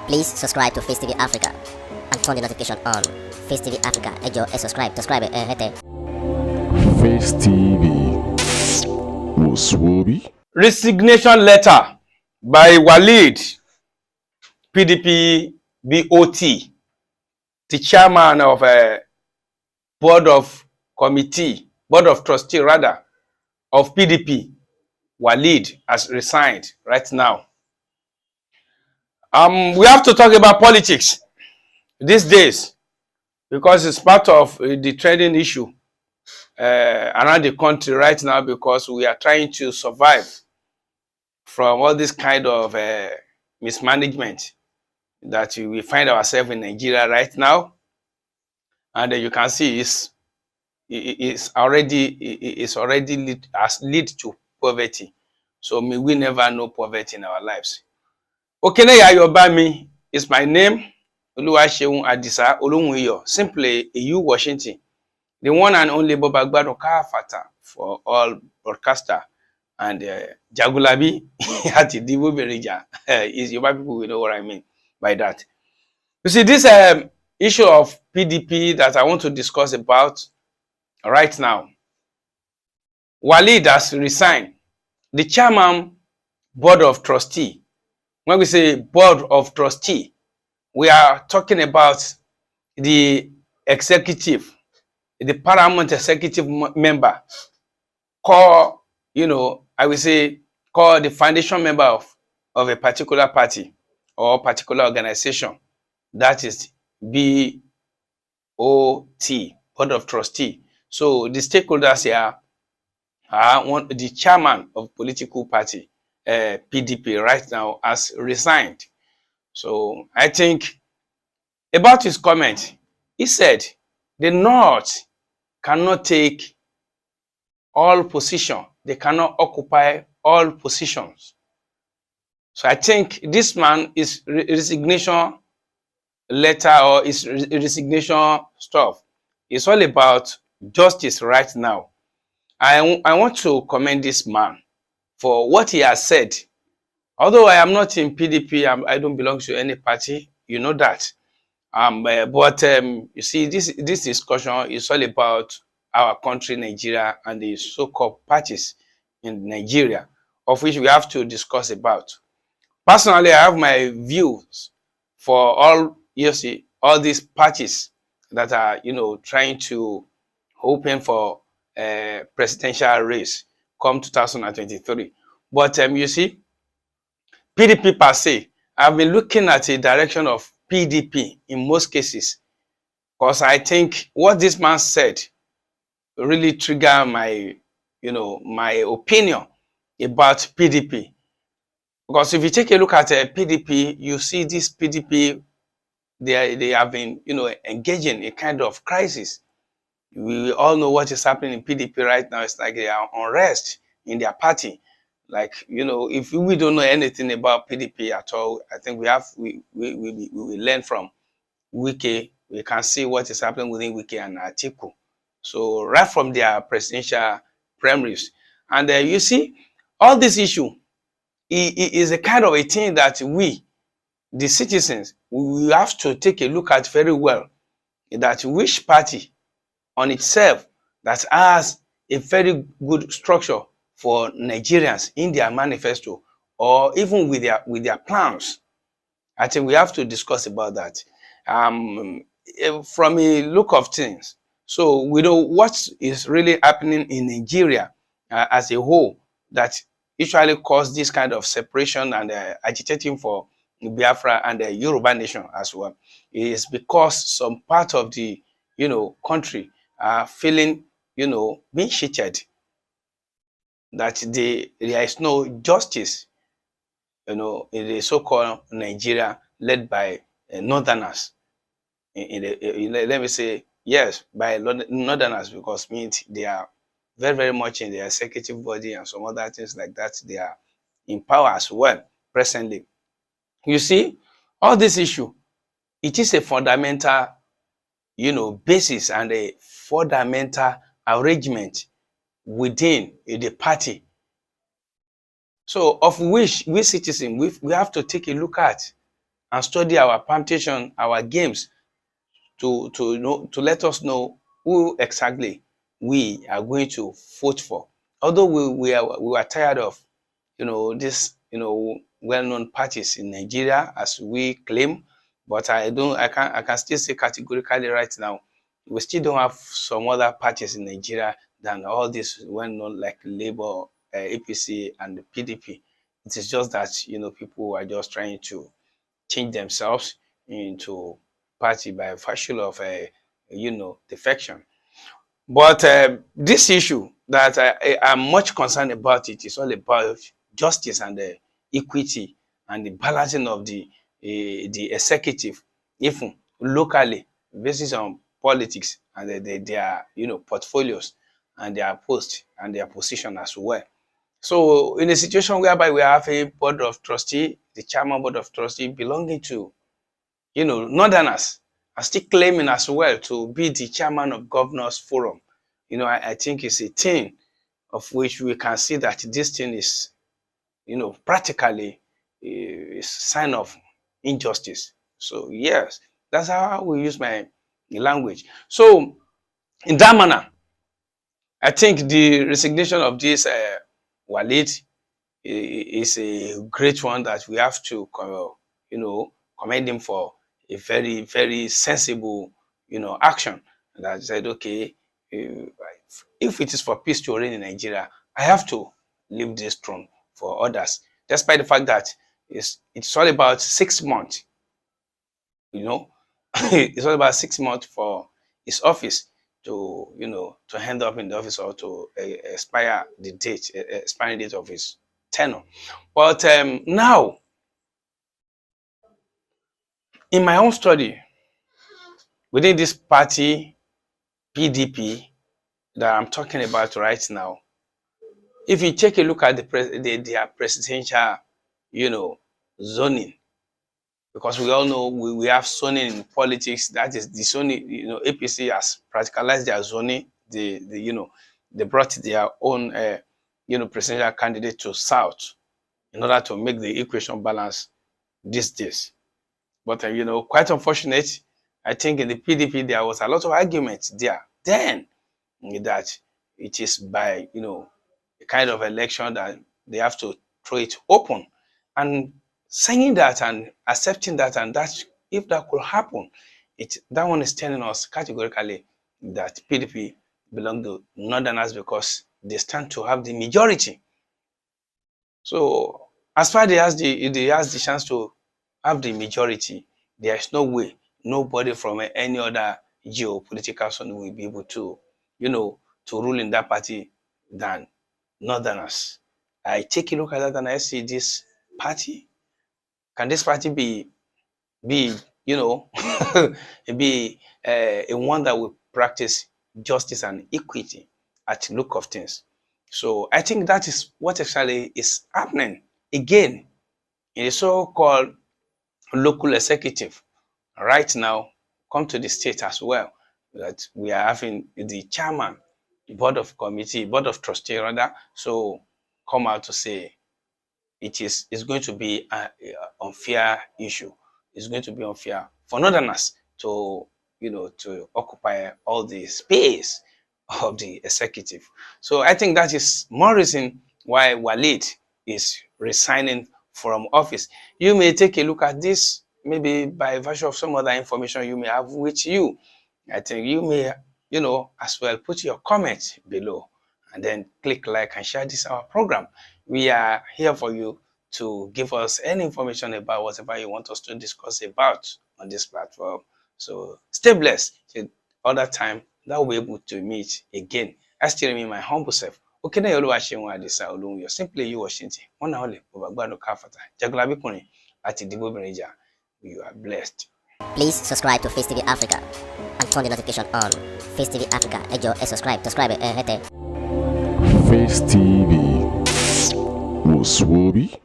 Please subscribe to Facetv Africa and turn the notification on. Facetv Africa, ẹ jọ̀ọ́, subscribe, hete. Face TV was Swoby. Resignation letter by Walid, PDP B.O.T, the chairman of board of trustee rather of PDP. Walid has resigned right now. We have to talk about politics these days because it's part of the trending issue around the country right now, because we are trying to survive from all this kind of mismanagement that we find ourselves in Nigeria right now. And you can see has led to poverty. So may we never know poverty in our lives. Okene Yayobami is my name. Oluwaseun Adisa Olunwiyo, simply EU Washington, the one and only Bobagbado Kafata for all broadcaster, and Jagulabi at the Divo Berija is Yoruba people will know what I mean by that. You see, this issue of PDP that I want to discuss about right now. Walid has resigned. The chairman board of trustee. When we say board of trustee, we are talking about the executive, the paramount executive member, called, I will say, called the foundation member of a particular party or particular organization. That is B.O.T, board of trustee. So the stakeholders here are the chairman of political party, PDP right now, has resigned. So I think about his comment, he said the North cannot take all position. They cannot occupy all positions. So I think this man is resignation letter or his resignation stuff. It's all about justice right now. I want to commend this man for what he has said. Although I am not in PDP, I don't belong to any party, you know that. You see, this discussion is all about our country, Nigeria, and the so-called parties in Nigeria, of which we have to discuss about. Personally, I have my views for all, all these parties that are, trying to open for presidential race come 2023. But you see, PDP per se, I've been looking at the direction of PDP in most cases, because I think what this man said really triggered my, my opinion about PDP. Because if you take a look at PDP, you see this PDP, they have been, engaging in a kind of crisis. We all know what is happening in PDP right now. It's like they are unrest in their party. Like, if we don't know anything about PDP at all, I think we will learn from Wike. We can see what is happening within Wike and Atiku. So right from their presidential primaries. And you see, all this issue is a kind of a thing that we, the citizens, we have to take a look at very well. That which party on itself that has a very good structure for Nigerians in their manifesto, or even with their plans. I think we have to discuss about that from a look of things. So we know what is really happening in Nigeria as a whole that usually cause this kind of separation and agitating for Biafra and the Yoruba nation as well. It is because some part of the country are feeling being cheated, that there is no justice in the so-called Nigeria led by northerners. Let me say yes, by northerners, because means they are very, very much in the executive body and some other things like that. They are in power as well presently. You see, all this issue, it is a fundamental basis and a fundamental arrangement within the party. So of which we citizens, we have to take a look at. and study our permutation, our games, to let us know who exactly we are going to vote for. Although we are tired of this well-known parties in Nigeria as we claim, but I can still say categorically right now we still don't have some other parties in Nigeria than all these well-known like Labour, APC, and the PDP. It is just that people are just trying to change themselves into party by virtue of defection. But this issue that I'm much concerned about it is all about justice and equity and the balancing of the executive, even locally, based on politics and their portfolios and their post and their position as well. So in a situation whereby we have a board of trustee, the chairman board of trustee belonging to northerners are still claiming as well to be the chairman of governors forum. I think it's a thing of which we can see that this thing is practically a sign of injustice. So yes, that's how I will use my language. So in that manner, I think the resignation of this Walid is a great one that we have to commend him for a very, very sensible action that said, okay, if it is for peace to reign in Nigeria, I have to leave this throne for others, despite the fact that it's all about 6 months, it's all about 6 months for his office to end up in the office or to expire the date, expiring date of his tenure. But now, in my own study, within this party, PDP, that I'm talking about right now, if you take a look at their presidential, zoning, because we all know we have zoning in politics. That is the zoning. APC has practicalized their zoning. They brought their own, presidential candidate to South in order to make the equation balance these days. But quite unfortunate. I think in the PDP there was a lot of arguments there then that it is by a kind of election that they have to throw it open, and saying that and accepting that, and that if that could happen, that one is telling us categorically that PDP belong to northerners because they stand to have the majority. So as far as they has the chance to have the majority, there is no way nobody from any other geopolitical zone will be able to to rule in that party than northerners. I take a look at that and I see this party. Can this party be be a one that will practice justice and equity at the look of things? So I think that is what actually is happening again in the so-called local executive right now. Come to the state as well, that we are having the chairman, board of trustee rather, so come out to say it's going to be an unfair issue. It's going to be unfair for northerners to to occupy all the space of the executive. So I think that is more reason why Walid is resigning from office. You may take a look at this, maybe by virtue of some other information you may have with you. I think you may, as well put your comment below and then click like and share this our program. We are here for you to give us any information about whatever you want us to discuss about on this platform. So stay blessed till other time that we'll be able to meet again. I still remain my humble self. Okay, now you're watching one this alone. You're simply you Washington. One only Obagbano Kafata. Jaglabi Kuni at the Dibo Benija. You are blessed. Please subscribe to Face TV Africa and turn the notification on. Face TV Africa, subscribe, Face TV was Swoby.